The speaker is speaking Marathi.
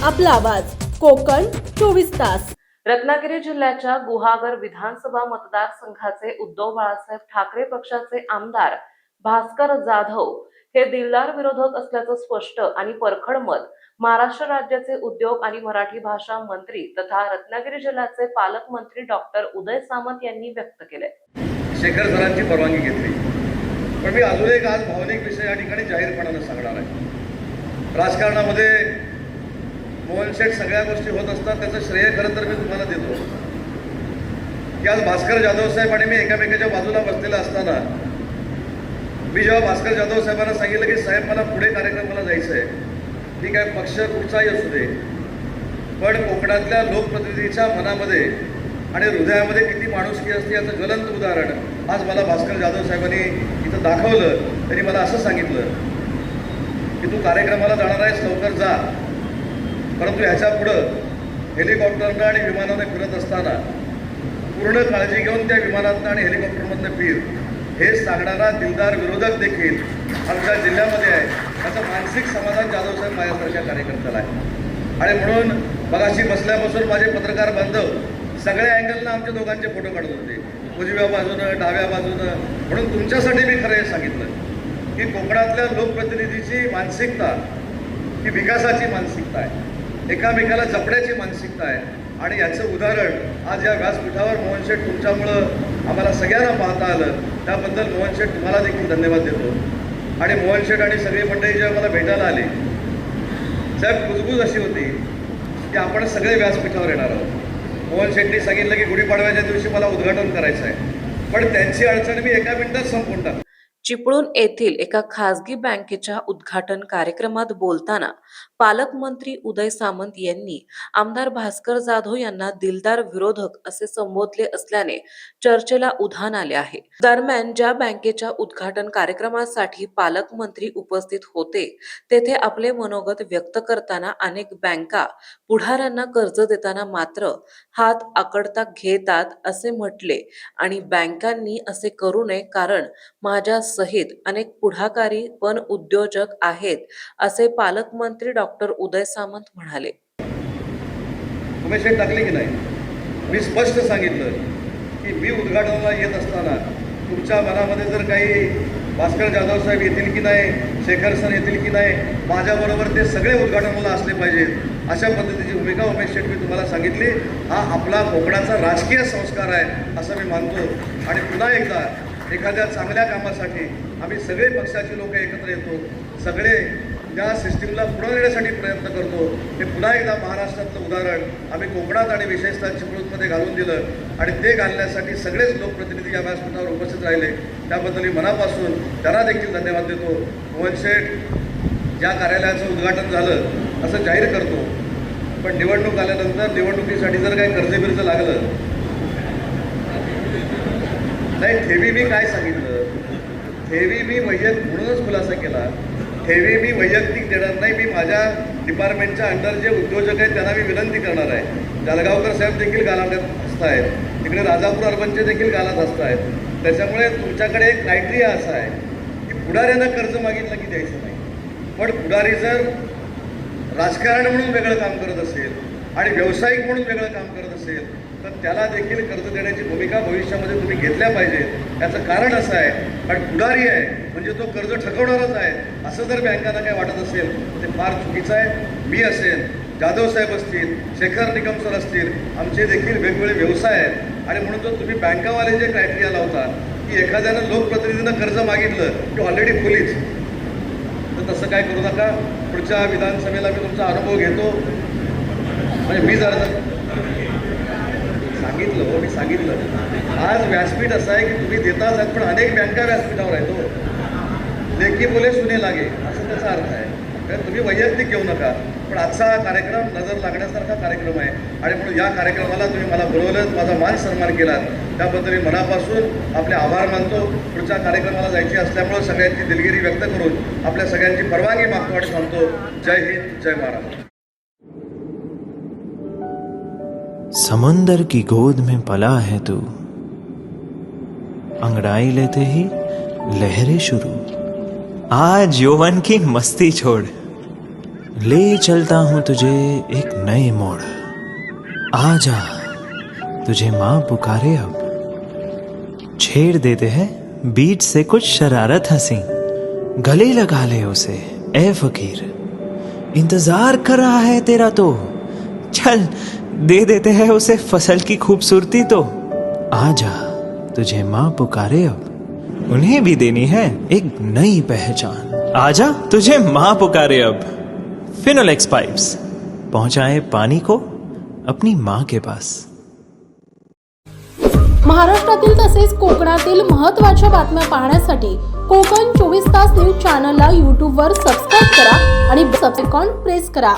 आपला आवाज कोकण 24 तास। रत्नागिरी जिल्ह्याच्या गुहागर विधानसभा मतदारसंघाचे उद्धव बाळासाहेब ठाकरे पक्षाचे आमदार भास्कर जाधव हे दिलदार विरोधक असल्याचं स्पष्ट आणि परखड मत महाराष्ट्र राज्याचे उद्योग आणि मराठी भाषा मंत्री तथा रत्नागिरी जिल्ह्याचे पालकमंत्री डॉक्टर उदय सामंत यांनी व्यक्त केले। शेखर सरांची परवानगी घेतली, पण मी अजून एक आज भावनिक विषय या ठिकाणी जाहीरपणाने सांगणार आहे। राजकारणामध्ये मोहन शेठ सगळ्या गोष्टी होत असतात, त्याचं श्रेय खरं तर मी तुम्हाला देतो की आज भास्कर जाधव साहेब आणि मी एकामेकाच्या बाजूला बसलेला असताना मी जेव्हा भास्कर जाधव साहेबांना सांगितलं की साहेब मला पुढे कार्यक्रमाला जायचं आहे, ठीक आहे पक्ष कुठचाही असू दे, पण कोकणातल्या लोकप्रतिनिधीच्या मनामध्ये आणि हृदयामध्ये किती माणुसकी असते याचं ज्वलंत उदाहरण आज मला भास्कर जाधव साहेबांनी इथं दाखवलं। त्यांनी मला असं सांगितलं की तू कार्यक्रमाला जाणार आहेस, लवकर जा, परंतु ह्याच्या पुढं हेलिकॉप्टरनं आणि विमानाने फिरत असताना पूर्ण काळजी घेऊन त्या विमानातनं आणि हेलिकॉप्टरमधनं फिर, हे सांगणारा दिलदार विरोधक देखील आमच्या जिल्ह्यामध्ये आहे। त्याचं मानसिक समाधान जाधव साहेब माझ्यासारख्या कार्यकर्त्याला आहे। आणि म्हणून मगाशी बसल्यापासून माझे पत्रकार बांधव सगळ्या अँगलनं आमच्या दोघांचे फोटो काढत होते, उजव्या बाजूनं डाव्या बाजूनं। म्हणून तुमच्यासाठी मी खरं हे सांगितलं की कोकणातल्या लोकप्रतिनिधीची मानसिकता ही विकासाची मानसिकता आहे, एकामेकाला जपण्याची मानसिकता आहे। आणि याचं उदाहरण आज या व्यासपीठावर मोहन शेठ तुमच्यामुळं आम्हाला सगळ्यांना पाहता आलं, त्याबद्दल मोहन शेठ तुम्हाला देखील धन्यवाद देतो। आणि मोहन शेठ आणि सगळी मंडळी जेव्हा मला भेटायला आली, साहेब कुजबूज अशी होती की आपण सगळे व्यासपीठावर येणार आहोत। मोहन शेट्टी सांगितलं की गुढीपाडव्याच्या दिवशी मला उद्घाटन करायचं आहे, पण त्यांची अडचण मी एका मिनिटात संपवून टाकली। चिपळूण येथील एका खासगी बँकेच्या उद्घाटन कार्यक्रमात बोलताना पालकमंत्री उदय सामंत यांनी आमदार भास्कर जाधव यांना दिलदार विरोधक असे संबोधले असल्याने चर्चेला उधाण आले आहे। दरम्यान ज्या बँकेच्या उद्घाटन कार्यक्रमासाठी पालकमंत्री उपस्थित होते तेथे आपले मनोगत व्यक्त करताना अनेक बँका पुढाऱ्यांना कर्ज देताना मात्र हात आकडता घेतात असे म्हटले आणि बँकांनी असे करू नये कारण माझ्या सहित अनेक पुढाकारी पण उद्योजक आहेत असे पालकमंत्री डॉक्टर उदय सामंत म्हणाले। तुम्ही शेट टाकली की नाही, मी स्पष्ट सांगितलं की मी उद्घाटनाला येत असताना तुमच्या मनामध्ये जर काही भास्कर जाधव साहेब येतील की नाही, शेखर सर येतील की नाही, माझ्याबरोबर ते सगळे उद्घाटनाला असले पाहिजेत, अशा पद्धतीची भूमिका उमेश शेठ मी तुम्हाला सांगितली। हा आपला कोकणाचा राजकीय संस्कार आहे असं मी मानतो। आणि पुन्हा एकदा एखाद्या चांगल्या कामासाठी आम्ही सगळे पक्षाचे लोक एकत्र येतो, सगळे त्या सिस्टीमला पुढे नेण्यासाठी प्रयत्न करतो। हे पुन्हा एकदा महाराष्ट्रातलं उदाहरण आम्ही कोकणात आणि विशेषतः चिपळूणमध्ये घालून दिलं आणि ते घालण्यासाठी सगळेच लोकप्रतिनिधी या व्यासपीठावर उपस्थित राहिले, त्याबद्दल मी मनापासून त्यांना देखील धन्यवाद देतो। मोहन शेठ ज्या कार्यालयाचं उद्घाटन झालं असं जाहीर करतो, पण निवडणूक आल्यानंतर निवडणुकीसाठी जर काही कर्ज लागलं नाही, ठेवी मी काय सांगितलं, ठेवी मी वैयक्तिक म्हणूनच खुलासा केला, ठेवी मी वैयक्तिक देणार नाही, मी माझ्या डिपार्टमेंटच्या अंडर जे उद्योजक आहेत त्यांना मी विनंती करणार आहे। जळगावकर साहेब देखील गालात असतायत, तिकडे राजापूर अर्बनचे देखील गालात असतायत। त्याच्यामुळे तुमच्याकडे एक क्रायटेरिया असा आहे की पुढाऱ्यानं कर्ज मागितलं की द्यायचं नाही, पण पुढारी जर राजकारण म्हणून वेगळं काम करत असेल आणि व्यावसायिक म्हणून वेगळं काम करत असेल तर त्याला देखील कर्ज देण्याची भूमिका भविष्यामध्ये तुम्ही घेतल्या पाहिजे। याचं कारण असं आहे कारण पुढारी आहे म्हणजे तो कर्ज ठकवणारच आहे, असं जर बँकांना काय वाटत असेल ते फार चुकीचं आहे। मी असेल, जाधव साहेब असतील, शेखर निकम सर असतील, आमचे देखील वेगवेगळे व्यवसाय आहेत। आणि म्हणून जर तुम्ही बँकावाले जे क्रायटेरिया लावता की एखाद्यानं लोकप्रतिनिधीनं कर्ज मागितलं की ऑलरेडी फुलीच, तर तसं काय करू नका। पुढच्या विधानसभेला मी तुमचा अनुभव घेतो, म्हणजे मी जर सांगितलं मी सांगितलं आज व्यासपीठ असं आहे की तुम्ही देताच आहेत, पण अनेक बँका व्यासपीठावर आहेत, हो लेखी बोले सुने लागे असं त्याचा अर्थ आहे। तर तुम्ही वैयक्तिक घेऊ नका, पण आजचा हा कार्यक्रम नजर लागण्यासारखा कार्यक्रम आहे आणि म्हणून या कार्यक्रमाला तुम्ही मला बोलवलं, माझा मान सन्मान केला, त्याबद्दल मी मनापासून आपले आभार मानतो। पुढच्या कार्यक्रमाला जायची असल्यामुळं सगळ्यांची दिलगिरी व्यक्त करून आपल्या सगळ्यांची परवानगी मागतो आणि सांगतो जय हिंद, जय महाराष्ट्र। समंदर की गोद में पला है तू, अंगड़ाई लेते ही लहरें शुरू। आज यौवन की मस्ती छोड़, ले चलता हूं तुझे एक नए मोड़। आजा, तुझे माँ पुकारे अब। छेड़ देते हैं बीच से कुछ शरारत हंसी, गले लगा ले उसे ए फकीर। इंतजार कर रहा है तेरा तो, चल दे देते हैं उसे फसल की खूबसूरती तो। आजा, तुझे माँ पुकारे अब, उन्हें भी देनी है एक नई पहचान। आजा, तुझे माँ पुकारे अब। फिनोलेक्स पाइप्स पहुंचाए पानी को अपनी माँ के पास। महाराष्ट्रातील तसेच कोकणातील महत्त्वाच्या बातम्या पाहण्यासाठी कोकण 24 तास न्यूज चॅनलला यूट्यूबवर सबस्क्राईब करा आणि बेल आयकॉन प्रेस करा।